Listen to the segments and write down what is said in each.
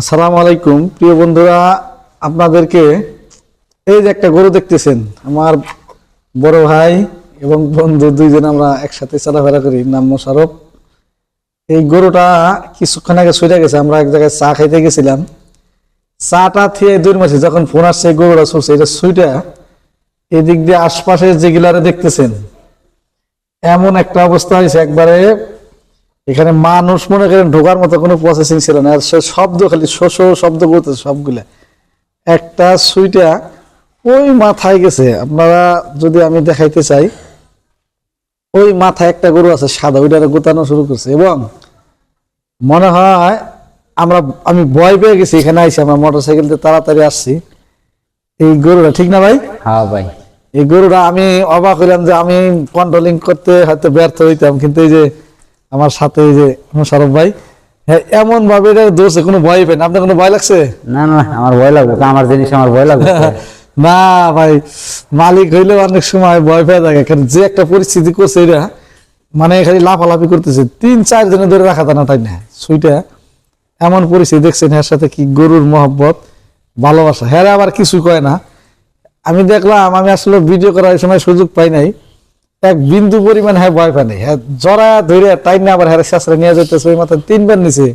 আসসালামু আলাইকুম প্রিয় বন্ধুরা, আপনাদেরকে এই যে একটা গরু দেখতেছেন, আমার বড় ভাই এবং বন্ধু দুইজন আমরা একসাথে চলাফেরা করি, নাম মোশারফ। এই গরুটা কিছুক্ষণ আগে ছুটে গেছে, আমরা এক জায়গায় চা খাইতে গেছিলাম, চাটা থিয়ে দূর মাসে যখন ফোন আসছে গরুটা ছুটছে, এটা ছুটে এদিক দিয়ে আশপাশে যেগুলারে দেখতেছেন এমন একটা অবস্থা হয়েছে, একবারে এখানে মানুষ মনে করেন ঢোকার মতো কোনো প্রসেসিং ছিল না, আর সে শব্দ খালি শোষ শব্দ করতেছে সবগুলা, একটা সুইটা ওই মাথায় গেছে। আপনারা যদি আমি দেখাইতে চাই, ওই মাথায় একটা গরু আছে সাদা, ওইটারে গোতানো শুরু করছে এবং মনে হয় আমি ভয় পেয়ে গেছি। এখানে আইসি আমরা মোটরসাইকেল দিয়ে তাড়াতাড়ি আসছি। এই গরুটা ঠিক না ভাই? হ্যাঁ ভাই, এই গরুটা আমি অবাক হইলাম যে আমি কন্ট্রোলিং করতে হয়তো ব্যর্থ হইতাম, কিন্তু এই যে আমার সাথে এই যে মোশারফ ভাই, হ্যাঁ এমন ভাবে এটা দোষে কোনো ভয় পেন। আপনার কোনো ভয় লাগছে? না না, আমার ভয় লাগবে, আমার জিনিস আমার ভয় লাগবে। না ভাই, মালিক হইলে অনেক সময় ভয় পেয়ে থাকে, কারণ যে একটা পরিস্থিতি করছে এটা, মানে খালি লাফালাফি করতেছে, 3-4 জনে ধরে রাখা না, তাই না? সুইটা এমন পরিস্থিতি দেখছেন, এর সাথে কি গরুর মহব্বত, ভালোবাসা, হ্যাঁ আবার কিছু কয় না। আমি দেখলাম, আমি আসলে ভিডিও করার সময় সুযোগ পাই নাই, এক বিন্দু পরিমাণ হ্যাঁ ভয় পাই নাই, হ্যাঁ জরা ধরে টাইম না আবার হ্যাঁ শাস্ত্রে নিয়ে যেতেছে, ওই মাথায় 3 বার নিচে,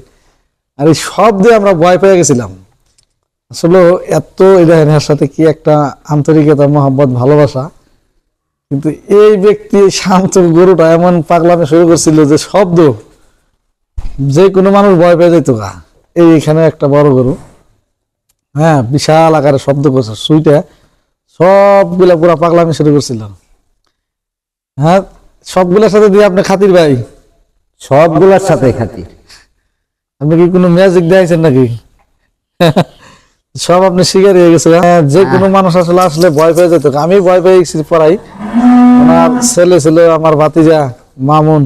আর এই শব্দে আমরা ভয় পেয়ে গেছিলাম। আসলে এত এর সাথে কি একটা আন্তরিকতা, মহব্বত, ভালোবাসা। কিন্তু এই ব্যক্তি শান্ত গরুটা এমন পাগলামে শুরু করছিল যে শব্দ যে কোনো মানুষ ভয় পেয়ে যেত গা। এইখানে একটা বড় গরু, হ্যাঁ বিশাল আকারে শব্দ করছে, সুইটা সবগুলা পুরা পাগলামে শুরু করছিল। হ্যাঁ সবগুলোর সাথে দিয়ে আপনি খাতির ভাই? সবগুলোর সাথে খাতির। আপনি কি কোনো ম্যাজিক দিয়েছেন নাকি? সব আপনি শিকার হয়ে গেছে। যে কোনো মানুষ আসলে আসলে ভয় পেয়ে যেত, আমি ভয় পেয়ে গেছি পড়াই। ওনার ছেলে ছিল আমার ভাতিজা মামুন,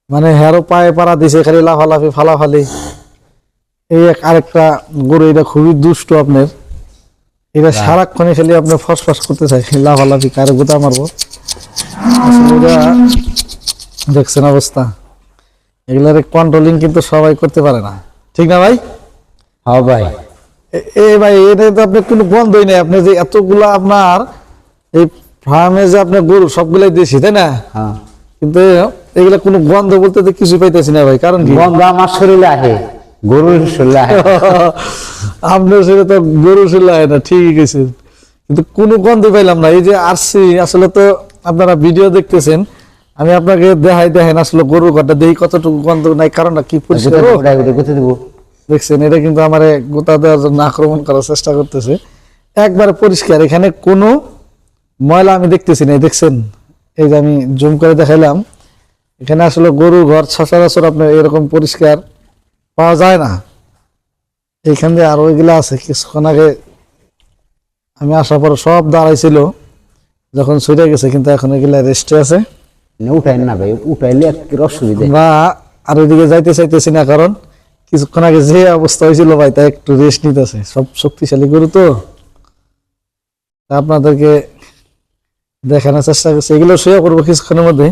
মানে হেরো পায়ে পাড়া দিছে, খালি লাফালাফি ফালাফালি। এই আরেকটা গরু, এটা খুবই দুষ্ট আপনার, এটা সারাক্ষণে খালি আপনার ফসফস করতে চাই, লাফালাফি, কারো গোতা মারবো। দেখছেন অবস্থা, এগুলার কন্ট্রোলিং কিন্তু সবাই করতে পারে না, ঠিক না ভাই? হ্যাঁ ভাই, ভাই এটা তো আপনার কোনো বন্ধই নেই। আপনি যে এতগুলা আপনার এই ফার্মে যে আপনার গরু সবগুলাই দেশি, তাই না? হ্যাঁ, কিন্তু এগুলা কোনো গন্ধ বলতে তো কিছু পাইতেছি না ভাই, কারণ কি? গন্ধ আমার শরীরে আহে, গরুর শরীরে আহে। আপনার সেটা তো গরু শরীরে আহে না, ঠিক আছে, কিন্তু কোনো গন্ধ পাইলাম না। এই যে আসছি, আসলে তো আপনারা ভিডিও দেখতেছেন, আমি আপনাকে দেখেন আসলে গরুর ঘরটা দেখি কতটুকু গন্ধ নাই, কারণটা কি পরিষ্কার দেখছেন। এটা কিন্তু আমার গোতা দেওয়ার জন্য আক্রমণ করার চেষ্টা করতেছে, একবার পরিষ্কার, এখানে কোনো ময়লা আমি দেখতেছি না, দেখছেন? এই যে আমি জুম করে দেখাইলাম, এখানে আসলে গরুর ঘর সচরাচর আপনার এরকম পরিষ্কার পাওয়া যায় না। এইখান দিয়ে আর ওইগুলা আছে, কিছুক্ষণ আগে আমি আসার পর সব দাঁড়াইছিল যখন ছুটে গেছে, কিন্তু এখন এগুলা রেস্টে আছে। উঠাই না ভাই, উঠাইলে অসুবিধা। বা আর ওইদিকে যাইতে চাইতেছি না, কারণ কিছুক্ষণ আগে যে অবস্থা হয়েছিল ভাই, তা একটু রেস্ট নিতেছে। সব শক্তিশালী গরু তো, আপনাদেরকে দেখানোর চেষ্টা করছি। এগুলো শুয়ে পড়বো কিছুক্ষণের মধ্যে।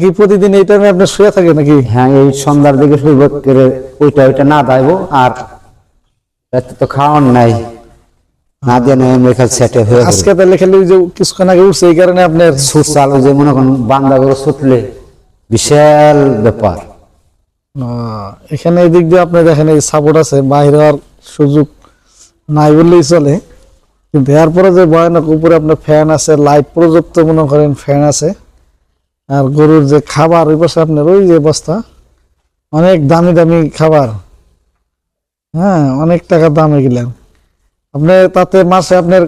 কি প্রতিদিন এই টাইমে আপনার শুয়ে থাকে নাকি? হ্যাঁ, এই সন্ধ্যার দিকে শুইব, ওইটা না দাইব, আর তো খাওয়ান নাই, না দিয়ে সেটে হয়ে আজকে তাহলে খালি যে কিছুক্ষণ আগে উঠছে, এই কারণে আপনার সুর চালু, যে মনে করেন বান্দা করে ছুটলে বিশাল ব্যাপার। এখানে এই দিক দিয়ে আপনি দেখেন এই সাপোর্ট আছে, বাইরে হওয়ার সুযোগ নাই বললেই চলে, কিন্তু এরপরে যে ভয়ানক উপরে আপনার ফ্যান আছে, লাইট প্রযুক্ত মনে করেন ফ্যান আছে, আর গরুর যে খাবার ওই পাশে আপনার ওই যে বস্তা, অনেক দামি দামি খাবার, হ্যাঁ অনেক টাকা দাম এগুলাম। আপনার তাতে মাসে আপনার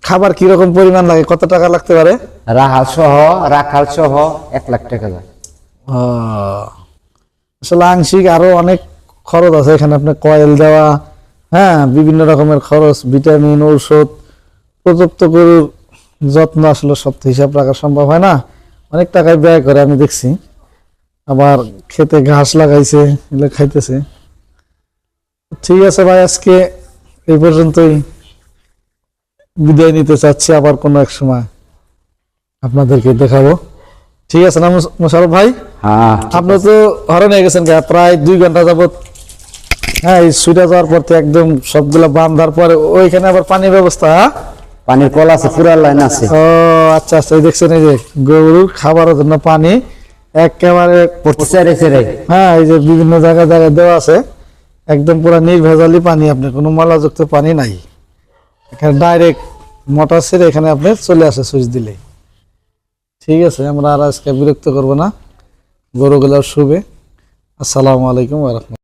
খাবার কিরকম পরিমাণ লাগে, কত টাকা লাগতে পারে? রাখাল সহ 1 লাখ টাকা যায়। আসলে আংশিক আরো অনেক খরচ আছে এখানে, আপনার কয়েল দেওয়া, হ্যাঁ বিভিন্ন রকমের খরচ, ভিটামিন, ঔষধ, প্রযুক্ত গরুর যত্ন, আসলে সব হিসাব রাখা সম্ভব হয় না, অনেক টাকায় ব্যয় করে আমি দেখছি। আবার খেতে ঘাস লাগাইছে, এগুলো খাইতেছে। ঠিক আছে ভাই, আজকে এই পর্যন্তই বিদায় নিতে চাচ্ছি, আবার কোনো এক সময় আপনাদেরকে দেখাবো। ঠিক আছে না মোশারফ ভাই? হ্যাঁ, আপনি তো হরণ হয়ে গেছেন প্রায় 2 ঘন্টা যাবত হ্যাঁ এই সুইটা যাওয়ার পর তো একদম সবগুলা বান্ধার পরে ওইখানে আবার পানির ব্যবস্থা, হ্যাঁ? পানির কল আছে, পুরা লাইন আছে। ও আচ্ছা আচ্ছা, এই দেখছেন এই যে গরুর খাবারের জন্য পানি একেবারে, প্রতি সাইডে সাইডে। হ্যাঁ এই যে বিভিন্ন জায়গায় জায়গায় দেওয়া আছে, একদম পুরো নির্ভেজালি পানি, আপনার কোনো ময়লাযুক্ত পানি নাই। এখানে ডাইরেক্ট মোটর ছেড়ে এখানে আপনি চলে আসে সুইচ দিলে। ঠিক আছে, আমরা আর আজকে বিরক্ত করবো না, গরুগুলো শুবে। আসসালামু আলাইকুম ওয়া রাহমাতুল্লাহ।